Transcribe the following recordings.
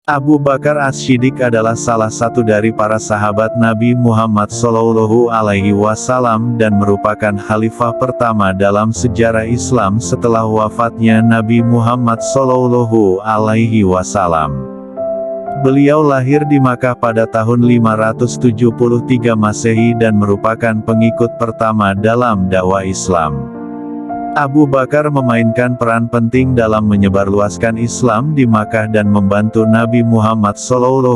Abu Bakar As-Shiddiq adalah salah satu dari para sahabat Nabi Muhammad SAW dan merupakan khalifah pertama dalam sejarah Islam setelah wafatnya Nabi Muhammad SAW. Beliau lahir di Makkah pada tahun 573 Masehi dan merupakan pengikut pertama dalam dakwah Islam. Abu Bakar memainkan peran penting dalam menyebarluaskan Islam di Makkah dan membantu Nabi Muhammad SAW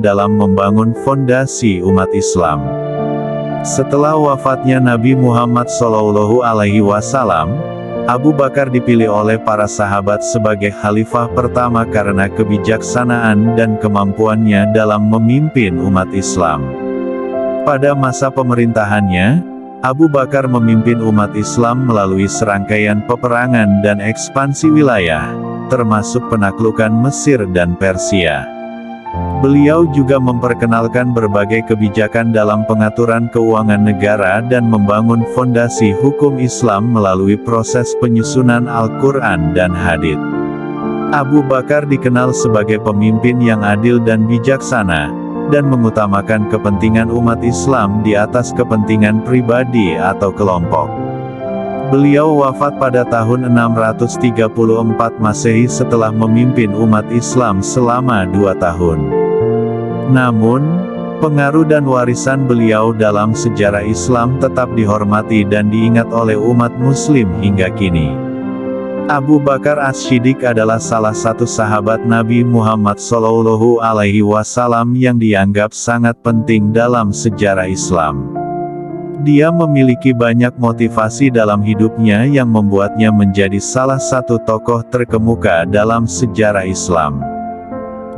dalam membangun fondasi umat Islam. Setelah wafatnya Nabi Muhammad SAW, Abu Bakar dipilih oleh para sahabat sebagai khalifah pertama karena kebijaksanaan dan kemampuannya dalam memimpin umat Islam. Pada masa pemerintahannya, Abu Bakar memimpin umat Islam melalui serangkaian peperangan dan ekspansi wilayah, termasuk penaklukan Mesir dan Persia. Beliau juga memperkenalkan berbagai kebijakan dalam pengaturan keuangan negara dan membangun fondasi hukum Islam melalui proses penyusunan Al-Quran dan Hadits. Abu Bakar dikenal sebagai pemimpin yang adil dan bijaksana, dan mengutamakan kepentingan umat Islam di atas kepentingan pribadi atau kelompok. Beliau wafat pada tahun 634 Masehi setelah memimpin umat Islam selama 2 tahun. Namun, pengaruh dan warisan beliau dalam sejarah Islam tetap dihormati dan diingat oleh umat Muslim hingga kini. Abu Bakar As-Shiddiq adalah salah satu sahabat Nabi Muhammad SAW yang dianggap sangat penting dalam sejarah Islam. Dia memiliki banyak motivasi dalam hidupnya yang membuatnya menjadi salah satu tokoh terkemuka dalam sejarah Islam.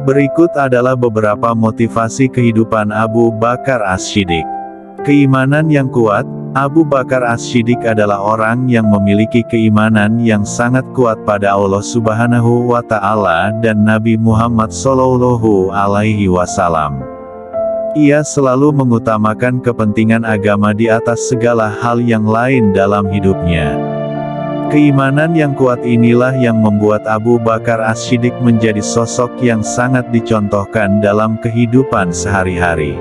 Berikut adalah beberapa motivasi kehidupan Abu Bakar As-Shiddiq. Keimanan yang kuat. Abu Bakar As-Shiddiq adalah orang yang memiliki keimanan yang sangat kuat pada Allah Subhanahu wa Ta'ala dan Nabi Muhammad SAW. Ia selalu mengutamakan kepentingan agama di atas segala hal yang lain dalam hidupnya. Keimanan yang kuat inilah yang membuat Abu Bakar As-Shiddiq menjadi sosok yang sangat dicontohkan dalam kehidupan sehari-hari.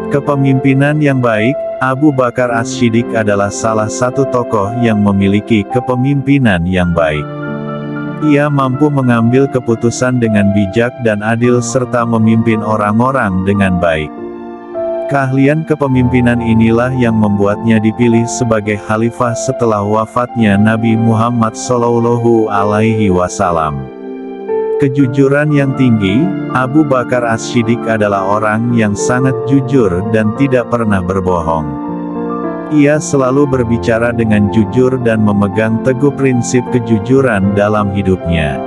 Kepemimpinan yang baik. Abu Bakar As-Shiddiq adalah salah satu tokoh yang memiliki kepemimpinan yang baik. Ia mampu mengambil keputusan dengan bijak dan adil serta memimpin orang-orang dengan baik. Keahlian kepemimpinan inilah yang membuatnya dipilih sebagai khalifah setelah wafatnya Nabi Muhammad SAW. Kejujuran yang tinggi. Abu Bakar As-Shiddiq adalah orang yang sangat jujur dan tidak pernah berbohong. Ia selalu berbicara dengan jujur dan memegang teguh prinsip kejujuran dalam hidupnya.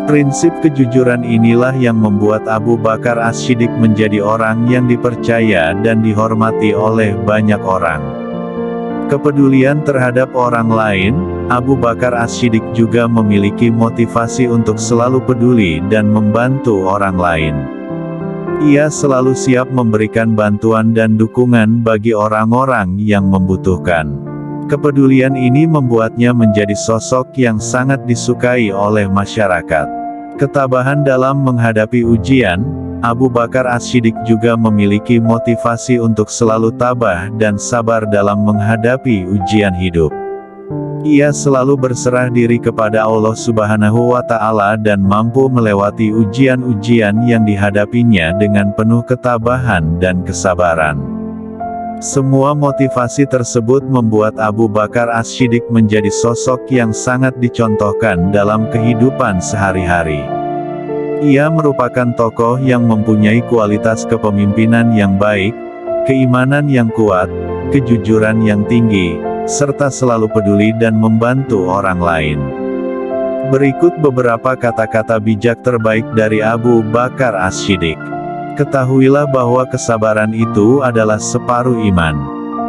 Prinsip kejujuran inilah yang membuat Abu Bakar As-Shiddiq menjadi orang yang dipercaya dan dihormati oleh banyak orang. Kepedulian terhadap orang lain. Abu Bakar As-Shiddiq juga memiliki motivasi untuk selalu peduli dan membantu orang lain. Ia selalu siap memberikan bantuan dan dukungan bagi orang-orang yang membutuhkan. Kepedulian ini membuatnya menjadi sosok yang sangat disukai oleh masyarakat. Ketabahan dalam menghadapi ujian. Abu Bakar As-Shiddiq juga memiliki motivasi untuk selalu tabah dan sabar dalam menghadapi ujian hidup. Ia selalu berserah diri kepada Allah Subhanahu wa Ta'ala dan mampu melewati ujian-ujian yang dihadapinya dengan penuh ketabahan dan kesabaran. Semua motivasi tersebut membuat Abu Bakar As-Shiddiq menjadi sosok yang sangat dicontohkan dalam kehidupan sehari-hari. Ia merupakan tokoh yang mempunyai kualitas kepemimpinan yang baik, keimanan yang kuat, kejujuran yang tinggi, serta selalu peduli dan membantu orang lain. Berikut beberapa kata-kata bijak terbaik dari Abu Bakar As-Shiddiq. Ketahuilah bahwa kesabaran itu adalah separuh iman.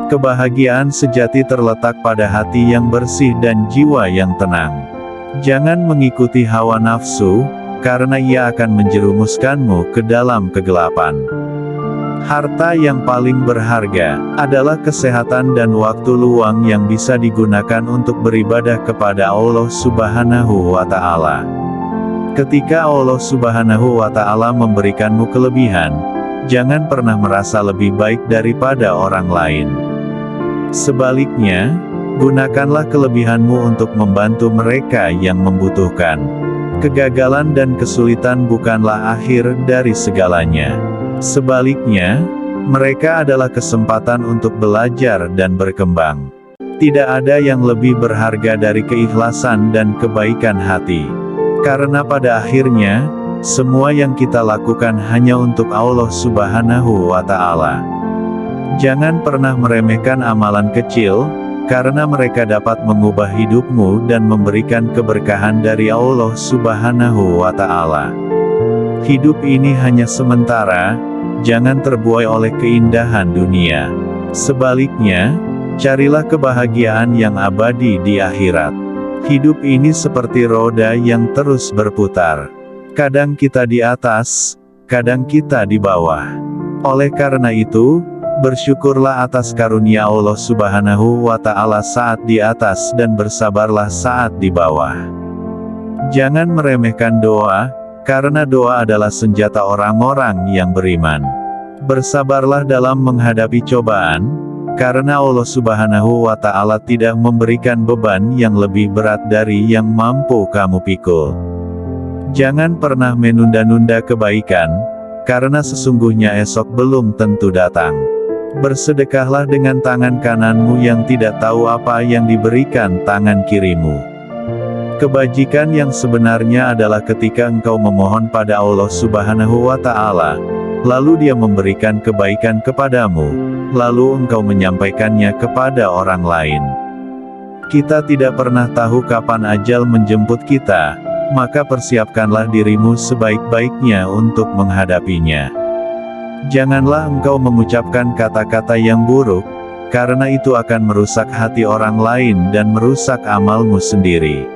Kebahagiaan sejati terletak pada hati yang bersih dan jiwa yang tenang. Jangan mengikuti hawa nafsu, karena ia akan menjerumuskanmu ke dalam kegelapan. Harta yang paling berharga adalah kesehatan dan waktu luang yang bisa digunakan untuk beribadah kepada Allah Subhanahu wa Ta'ala. Ketika Allah Subhanahu wa Ta'ala memberikanmu kelebihan, jangan pernah merasa lebih baik daripada orang lain. Sebaliknya, gunakanlah kelebihanmu untuk membantu mereka yang membutuhkan. Kegagalan dan kesulitan bukanlah akhir dari segalanya. Sebaliknya, mereka adalah kesempatan untuk belajar dan berkembang. Tidak ada yang lebih berharga dari keikhlasan dan kebaikan hati. Karena pada akhirnya, semua yang kita lakukan hanya untuk Allah Subhanahu wa Ta'ala. Jangan pernah meremehkan amalan kecil, karena mereka dapat mengubah hidupmu dan memberikan keberkahan dari Allah Subhanahu wa Ta'ala. Hidup ini hanya sementara, jangan terbuai oleh keindahan dunia. Sebaliknya, carilah kebahagiaan yang abadi di akhirat. Hidup ini seperti roda yang terus berputar. Kadang kita di atas, kadang kita di bawah. Oleh karena itu, bersyukurlah atas karunia Allah Subhanahu wa Ta'ala saat di atas dan bersabarlah saat di bawah. Jangan meremehkan doa, karena doa adalah senjata orang-orang yang beriman. Bersabarlah dalam menghadapi cobaan, karena Allah Subhanahu wa Ta'ala tidak memberikan beban yang lebih berat dari yang mampu kamu pikul. Jangan pernah menunda-nunda kebaikan, karena sesungguhnya esok belum tentu datang. Bersedekahlah dengan tangan kananmu yang tidak tahu apa yang diberikan tangan kirimu. Kebajikan yang sebenarnya adalah ketika engkau memohon pada Allah Subhanahu wa Ta'ala, lalu Dia memberikan kebaikan kepadamu, lalu engkau menyampaikannya kepada orang lain. Kita tidak pernah tahu kapan ajal menjemput kita, maka persiapkanlah dirimu sebaik-baiknya untuk menghadapinya. Janganlah engkau mengucapkan kata-kata yang buruk, karena itu akan merusak hati orang lain dan merusak amalmu sendiri.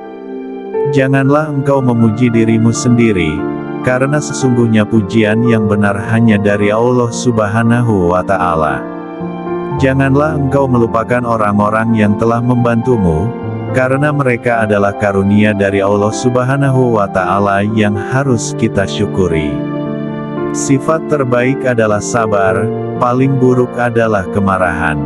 Janganlah engkau memuji dirimu sendiri, karena sesungguhnya pujian yang benar hanya dari Allah Subhanahu wa Ta'ala. Janganlah engkau melupakan orang-orang yang telah membantumu, karena mereka adalah karunia dari Allah Subhanahu wa Ta'ala yang harus kita syukuri. Sifat terbaik adalah sabar, paling buruk adalah kemarahan.